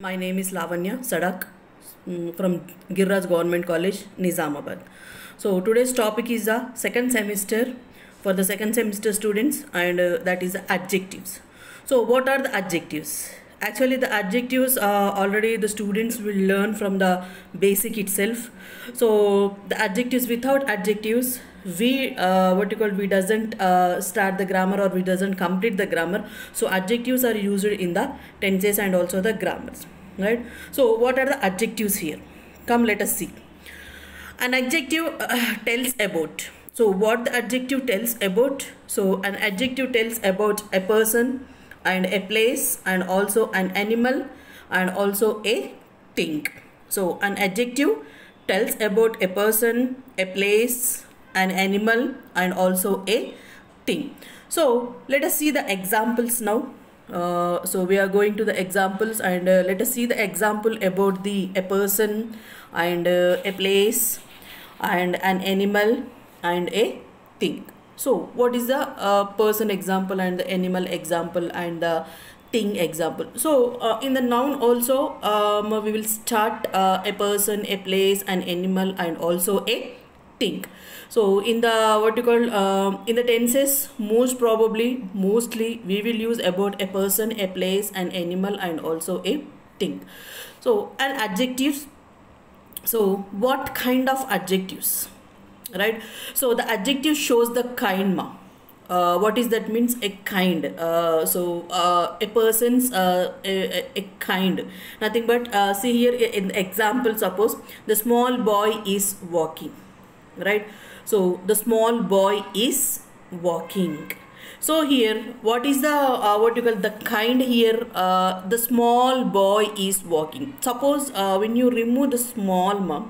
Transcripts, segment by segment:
My name is Lavanya Sadak from Girraj Government College, Nizamabad. So today's topic is the second semester for the second semester students, and that is adjectives. So what are the adjectives? Actually, the adjectives already the students will learn from the basic itself. So the adjectives, without adjectives, we we doesn't start the grammar, or we doesn't complete the grammar. So adjectives are used in the tenses and also the grammars, right? So what are the adjectives here? Come, let us see. An adjective tells about. So what the adjective tells about? So an adjective tells about a person and a place and also an animal and also a thing. So an adjective tells about a person, a place, an animal and also a thing. So let us see the examples now. So we are going to the examples, and let us see the example about a person and a place and an animal and a thing. So what is the person example and the animal example and the thing example? So in the noun also we will start a person, a place, an animal and also a thing. So in the in the tenses, mostly we will use about a person, a place, an animal and also a thing. So and adjectives. So what kind of adjectives, right? So the adjective shows the kind ma. What is that means? A kind. A person's a kind, nothing but see here in the example, suppose the small boy is walking, right? So the small boy is walking. So here what is the the kind here? The small boy is walking. Suppose when you remove the small ma,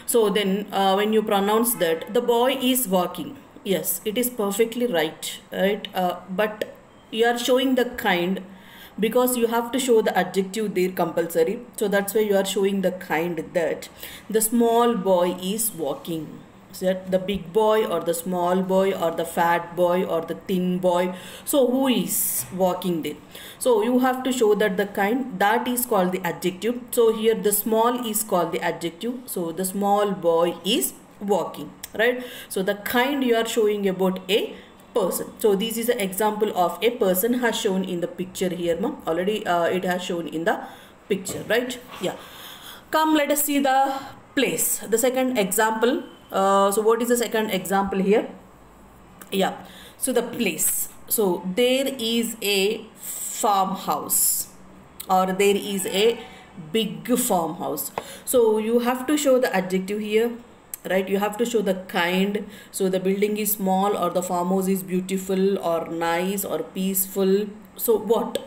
so then when you pronounce that the boy is walking, yes, it is perfectly right, right? But you are showing the kind because you have to show the adjective there compulsory. So that's why you are showing the kind, that the small boy is walking. So the big boy or the small boy or the fat boy or the thin boy, so who is walking there? So you have to show that the kind, that is called the adjective. So here the small is called the adjective. So the small boy is walking, right? So the kind you are showing about a person. So this is an example of a person has shown in the picture here, ma. Already it has shown in the picture, right? Yeah. Come, let us see the place, the second example. So what is the second example here? Yeah, so the place. So there is a farmhouse, or there is a big farmhouse. So you have to show the adjective here, right? You have to show the kind. So the building is small, or the farmhouse is beautiful or nice or peaceful. So what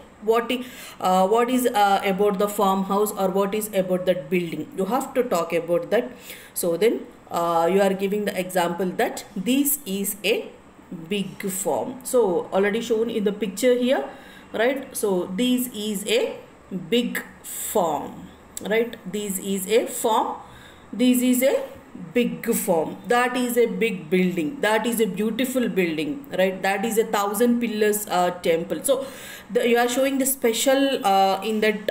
is about the farmhouse, or what is about that building? You have to talk about that. So then you are giving the example that this is a big farm. So already shown in the picture here, right? So this is a big farm, right? This is a farm, this is a big farm, that is a big building, that is a beautiful building, right? That is 1,000 pillars temple. So you are showing the special in that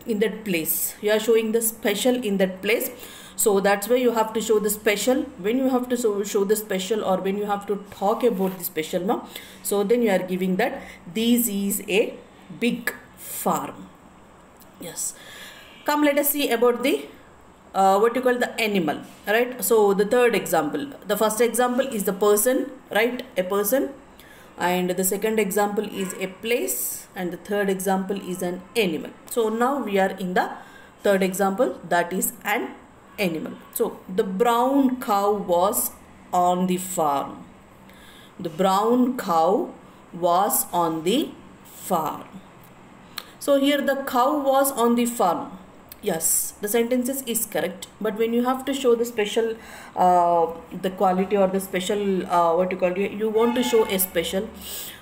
in that place. You are showing the special in that place. So that's why you have to show the special. When you have to show the special, or when you have to talk about the special now, so then you are giving that this is a big farm. Yes. Come, let us see about the the animal, right? So the third example, the first example is the person, right? A person, and the second example is a place, and the third example is an animal. So now we are in the third example, that is an animal. So the brown cow was on the farm. The brown cow was on the farm. So here the cow was on the farm. Yes, the sentences is correct, but when you have to show the special the quality, or the special you want to show a special.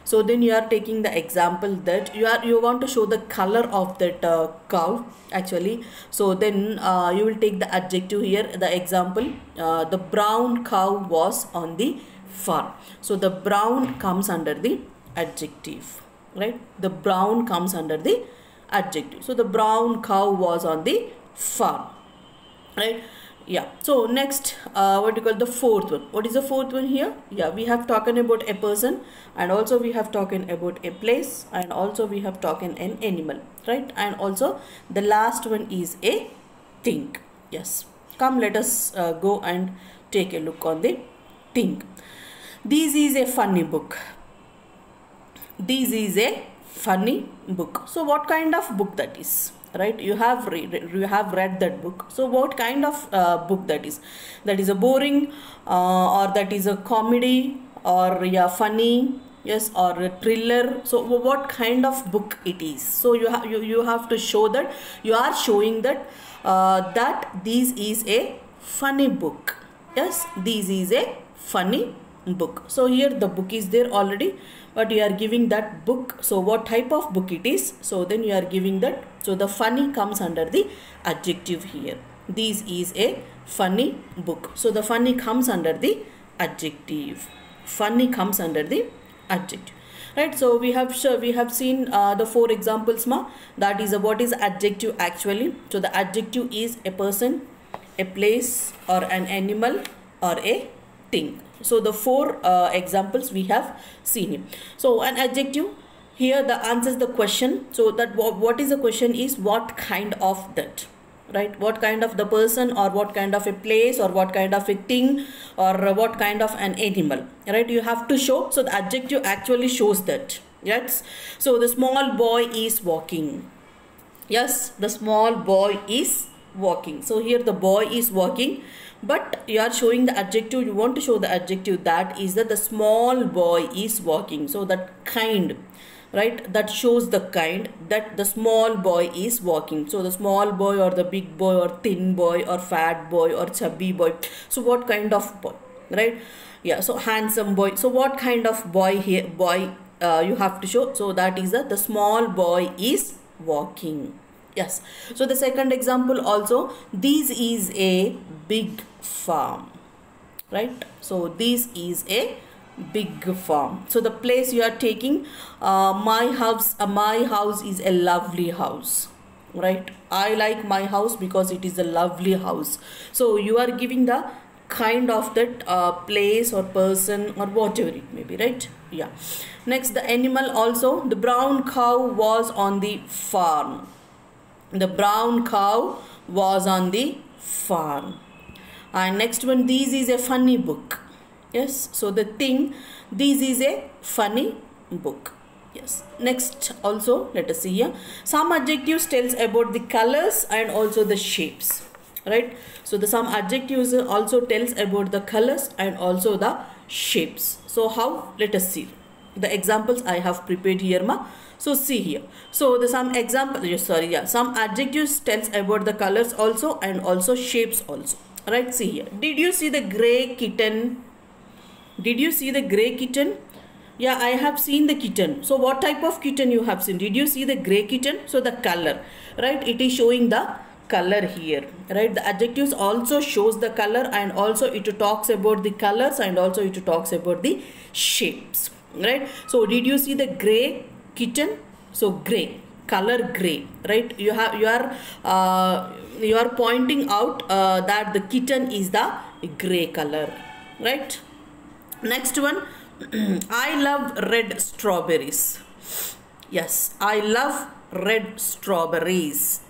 So then you are taking the example that you want to show the color of that cow actually. So then you will take the adjective here, the example, the brown cow was on the farm. So the brown comes under the adjective, right? The brown comes under the adjective. So the brown cow was on the farm, right? Yeah. So next, what do you call the fourth one? What is the fourth one here? Yeah, we have talked about a person, and also we have talked about a place, and also we have talked an animal, right? And also the last one is a thing. Yes. Come, let us go and take a look on the thing. This is a funny book. This is a funny book. So what kind of book that is? Right, you have read that book. So what kind of book that is? That is a boring, or that is a comedy, or yeah, funny, yes, or a thriller. So what kind of book it is? So you have to show that, you are showing that that this is a funny book. Yes, this is a funny book. So here the book is there already, but you are giving that book. So what type of book it is? So then you are giving that. So the funny comes under the adjective here. This is a funny book. So the funny comes under the adjective. Funny comes under the adjective, right? So we have seen the 4 examples, ma. That is what is adjective actually. So the adjective is a person, a place, or an animal, or a thing. So the 4 examples we have seen. So an adjective, here the answers the question. So that what is the question is what kind of that, right? What kind of the person, or what kind of a place, or what kind of a thing, or what kind of an animal, right? You have to show. So the adjective actually shows that. Yes. So the small boy is walking. Yes, the small boy is walking. So here the boy is walking, but you are showing the adjective. You want to show the adjective, that is that the small boy is walking. So that kind, right, that shows the kind, that the small boy is walking. So the small boy, or the big boy, or thin boy, or fat boy, or chubby boy. So what kind of boy, right? Yeah, so handsome boy. So what kind of boy here, you have to show. So that is that the small boy is walking. Yes. So the second example also, this is a big farm, right? So this is a big farm. So the place you are taking, my house is a lovely house, right? I like my house because it is a lovely house. So you are giving the kind of that place or person or whatever it may be, right? Yeah. Next, the animal also, the brown cow was on the farm. The brown cow was on the farm. And next one, this is a funny book. Yes, so the thing, this is a funny book. Yes. Next also, let us see here. Some adjectives tells about the colors and also the shapes, right? So the some adjectives also tells about the colors and also the shapes. So how? Let us see the examples I have prepared here, ma. So see here. So the some example, some adjectives tells about the colors also and also shapes also. Right? See here. Did you see the gray kitten? Did you see the gray kitten? Yeah, I have seen the kitten. So what type of kitten you have seen? Did you see the gray kitten? So the color, right? It is showing the color here, right? The adjectives also shows the color, and also it talks about the colors, and also it talks about the shapes, right? So did you see the gray kitten? So gray, color gray, right? You are pointing out that the kitten is the gray color, right? Next one, I love red strawberries. Yes, I love red strawberries.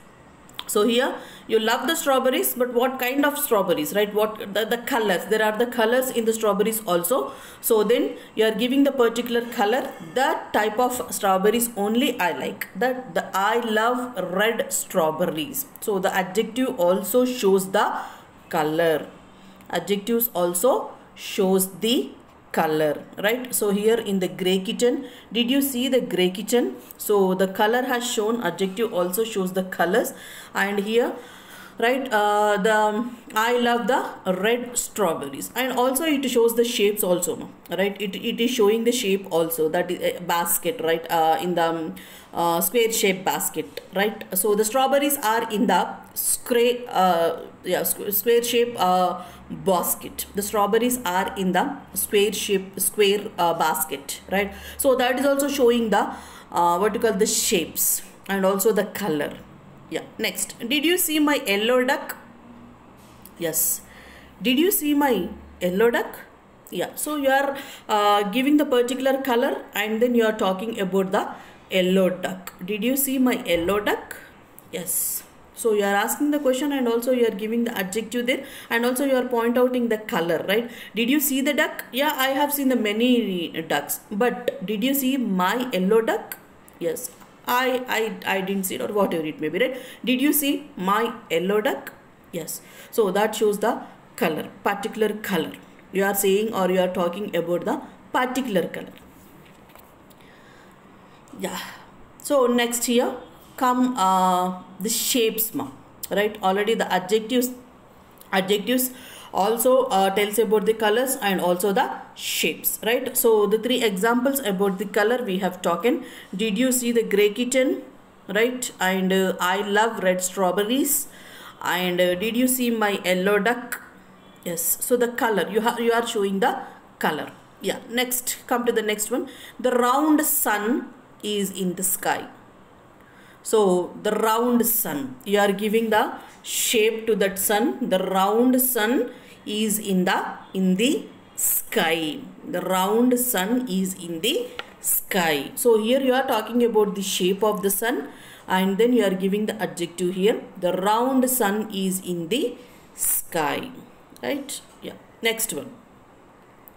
So here you love the strawberries, but what kind of strawberries, right? What the colors, there are the colors in the strawberries also. So then you are giving the particular color, that type of strawberries only I like, that the I love red strawberries. So the adjective also shows the color. Adjectives also shows the color, right? So here in the gray kitten, did you see the gray kitten? So the color has shown, adjective also shows the colors. And here, right, I love the red strawberries, and also it shows the shapes also, right? It is showing the shape also, that is a basket, right? In the square shape basket, right? So the strawberries are in the square shape basket. The strawberries are in the square basket, right? So that is also showing the what you call the shapes, and also the color. Yeah, next, did you see my yellow duck? Yes, did you see my yellow duck? Yeah, so you are giving the particular color and then you are talking about the yellow duck. Did you see my yellow duck? Yes. So you are asking the question and also you are giving the adjective there, and also you are point outing the color, right? Did you see the duck? Yeah, I have seen the many ducks, but did you see my yellow duck? Yes, I didn't see it, or whatever it may be, right? Did you see my yellow duck? Yes. So that shows the color, particular color. You are saying or you are talking about the particular color. Yeah. So next here come the shapes, right? Already the adjectives also tells about the colors and also the shapes, right? So the three examples about the color we have talked. Did you see the gray kitten, right? And I love red strawberries. And did you see my yellow duck? Yes. So the color, you are showing the color. Yeah. Next, come to the next one. The round sun is in the sky. So the round sun, you are giving the shape to that sun. The round sun is in the sky. The round sun is in the sky. So here you are talking about the shape of the sun, and then you are giving the adjective here. The round sun is in the sky, right? Yeah. Next one.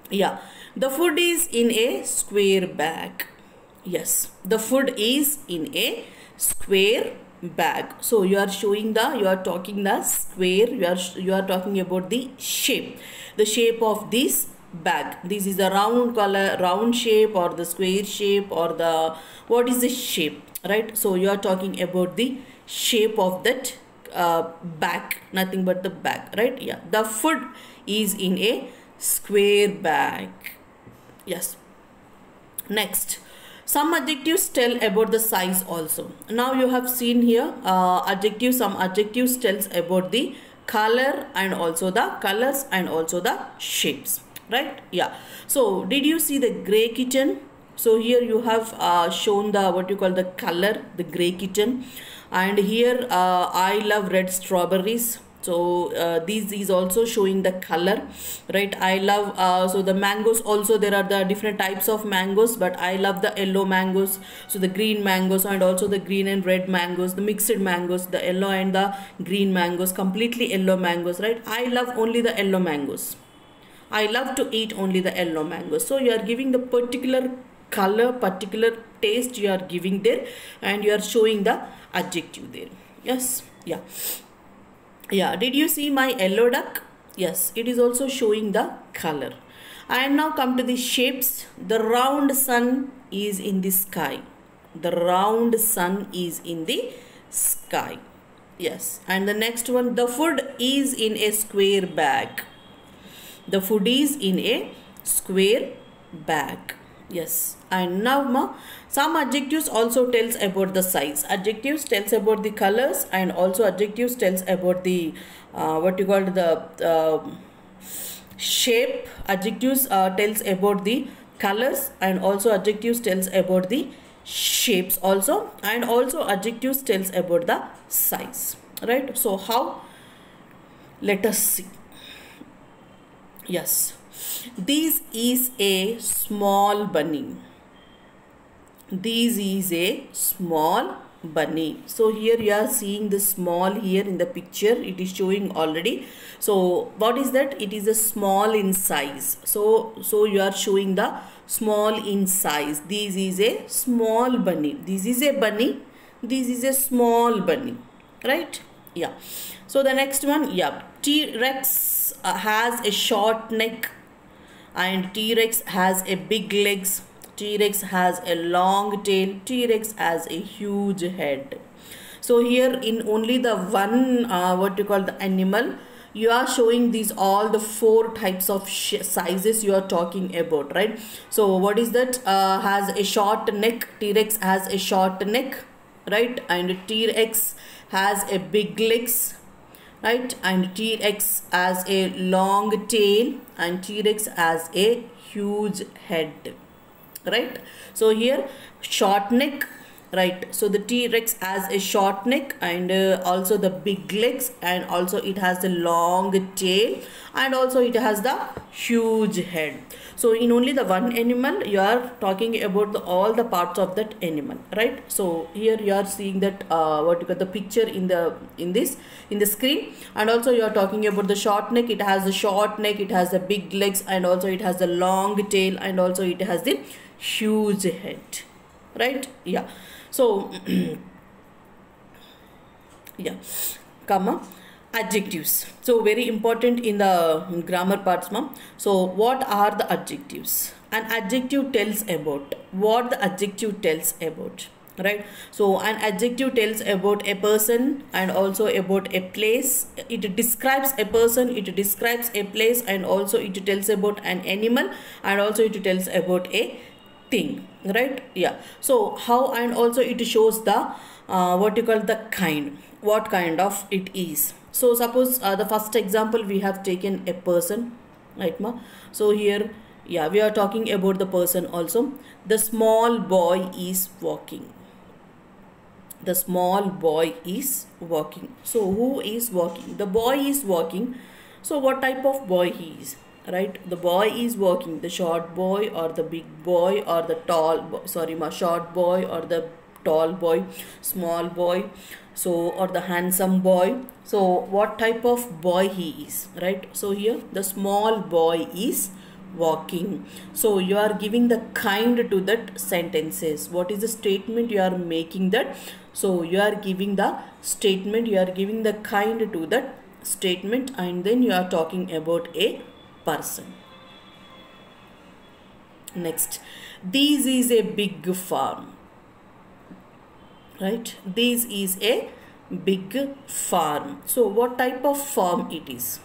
Yeah. The food is in a square bag. Yes. The food is in a square bag. So you are showing you are talking the square, you are talking about the shape of this bag. This is the round shape or the square shape or the what is the shape, right? So you are talking about the shape of that bag, nothing but the bag, right? Yeah, the food is in a square bag. Yes. Next, some adjectives tell about the size also. Now you have seen here some adjectives tells about the color and also the colors and also the shapes, right? Yeah. So did you see the gray kitten? So here you have shown the what you call the color, the gray kitten, and here I love red strawberries. So this is also showing the color, right? I love so the mangoes also, there are the different types of mangoes, but I love the yellow mangoes. So the green mangoes and also the green and red mangoes, the mixed mangoes, the yellow and the green mangoes, completely yellow mangoes, right? I love only the yellow mangoes. I love to eat only the yellow mangoes. So you are giving the particular color, particular taste you are giving there, and you are showing the adjective there. Yes. Yeah. Yeah, did you see my yellow duck? Yes, it is also showing the color. And now come to the shapes. The round sun is in the sky. The round sun is in the sky. Yes. And the next one, the food is in a square bag. The food is in a square bag. Yes. And now some adjectives also tells about the size. Adjectives tells about the colors, and also adjectives tells about the what you call the shape. Adjectives tells about the colors, and also adjectives tells about the shapes also, and also adjectives tells about the size, right? So how? Let us see. Yes. This is a small bunny. This is a small bunny. So here you are seeing the small here in the picture. It is showing already. So what is that? It is a small in size. So you are showing the small in size. This is a small bunny. This is a bunny. This is a small bunny. Right? Yeah. So the next one. Yeah. T-Rex has a short neck, and T-Rex has a big legs. T-Rex has a long tail. T-Rex has a huge head. So here in only the one what you call the animal, you are showing these all the four types of sizes you are talking about, right? So what is that? Has a short neck. T-Rex has a short neck, right? And T-Rex has a big legs, right? And T-Rex has a long tail, and T-Rex has a huge head, right? So here short neck, right? So the T-Rex has a short neck and also the big legs, and also it has the long tail, and also it has the huge head. So in only the one animal you are talking about all the parts of that animal, right? So here you are seeing that what you got the picture in the screen, and also you are talking about the short neck. It has the short neck, it has the big legs, and also it has the long tail, and also it has the huge head, right? Yeah. So yeah, comma adjectives. So very important in the grammar parts, ma'am. So what are the adjectives? An adjective tells about what the adjective tells about, right? So an adjective tells about a person and also about a place. It describes a person, it describes a place, and also it tells about an animal, and also it tells about a thing, right? Yeah. So how, and also it shows the what you call the kind, what kind of it is. So suppose the first example we have taken a person, right ma? So here, yeah, we are talking about the person also. The small boy is walking. The small boy is walking. So who is walking? The boy is walking. So what type of boy he is, right? The boy is walking. The short boy or the big boy or the tall boy, sorry ma, short boy or the tall boy, small boy, so or the handsome boy. So what type of boy he is, right? So here the small boy is walking. So you are giving the kind to that sentences. What is the statement you are making that? So you are giving the statement, you are giving the kind to that statement, and then you are talking about a person. Next, this is a big farm, right? This is a big farm. So what type of farm it is?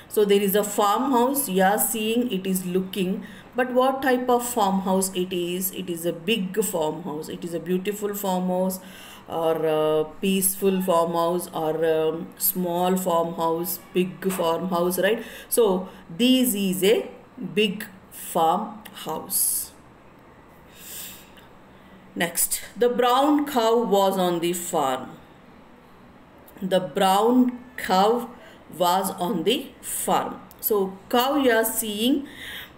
So there is a farmhouse, you are seeing it is looking, but what type of farmhouse it is? It is a big farmhouse. It is a beautiful farmhouse, or a peaceful farmhouse, or a small farmhouse, big farmhouse, right? So this is a big farmhouse. Next, the brown cow was on the farm. The brown cow was on the farm. So cow you are seeing,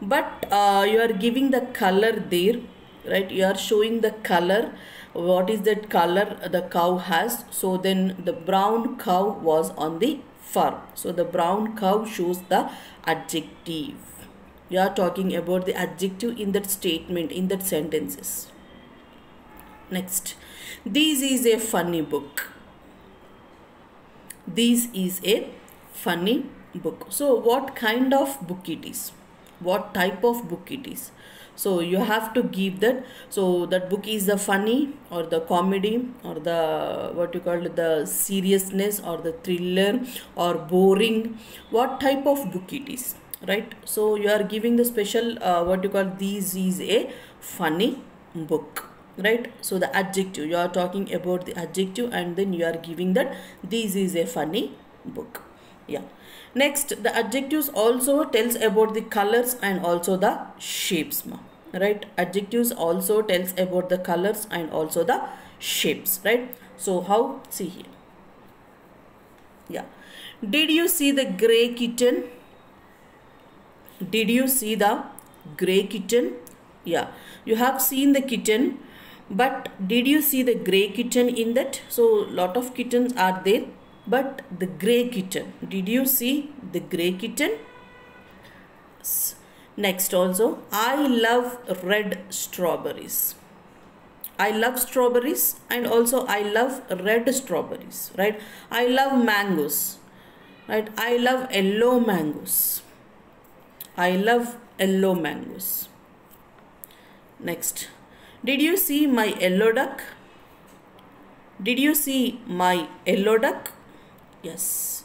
but you are giving the color there, right? You are showing the color. What is that color the cow has? So then the brown cow was on the farm. So the brown cow shows the adjective. You are talking about the adjective in that statement, in that sentences. Next, this is a funny book. This is a funny book. So what kind of book it is? What type of book it is? So you have to give that. So that book is the funny or the comedy or the what you call it, the seriousness or the thriller or boring. What type of book it is, right? So you are giving the special what you call, this is a funny book, right? So the adjective, you are talking about the adjective, and then you are giving that this is a funny book. Yeah. Next, the adjectives also tells about the colors and also the shapes, right? Adjectives also tells about the colors and also the shapes, right? So how? See here. Yeah. Did you see the gray kitten? Did you see the gray kitten? Yeah. You have seen the kitten, but did you see the gray kitten in that? So lot of kittens are there, but the gray kitten, did you see the gray kitten? Next also, I love red strawberries. I love strawberries, and also I love red strawberries, right? I love mangoes, right? I love yellow mangoes. I love yellow mangoes. Next, did you see my yellow duck? Did you see my yellow duck? Yes.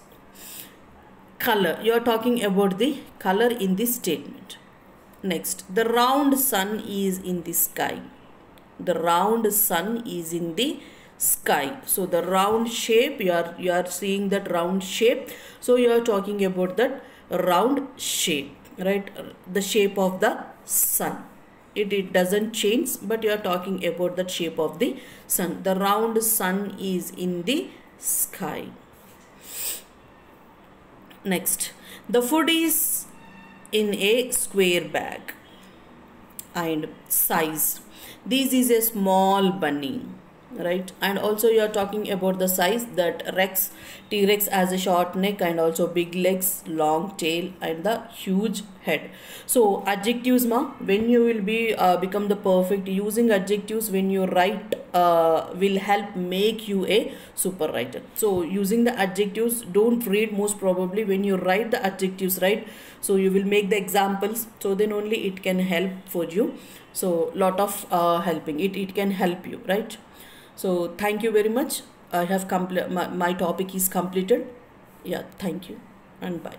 Color, you are talking about the color in this statement. Next, the round sun is in the sky. The round sun is in the sky. So the round shape, you are seeing that round shape. So you are talking about that round shape, right? The shape of the sun. it doesn't change, but you are talking about the shape of the sun. The round sun is in the sky. Next, the food is in a square bag. And size, this is a small bunny, right? And also you are talking about the size, that T-Rex has a short neck and also big legs, long tail, and the huge head. So adjectives ma, when you will be become the perfect, using adjectives when you write will help make you a super writer. So using the adjectives, don't read most probably, when you write the adjectives, right? So you will make the examples, so then only it can help for you. So lot of helping, it can help you, right? So thank you very much. I have my topic is completed. Yeah, thank you and bye.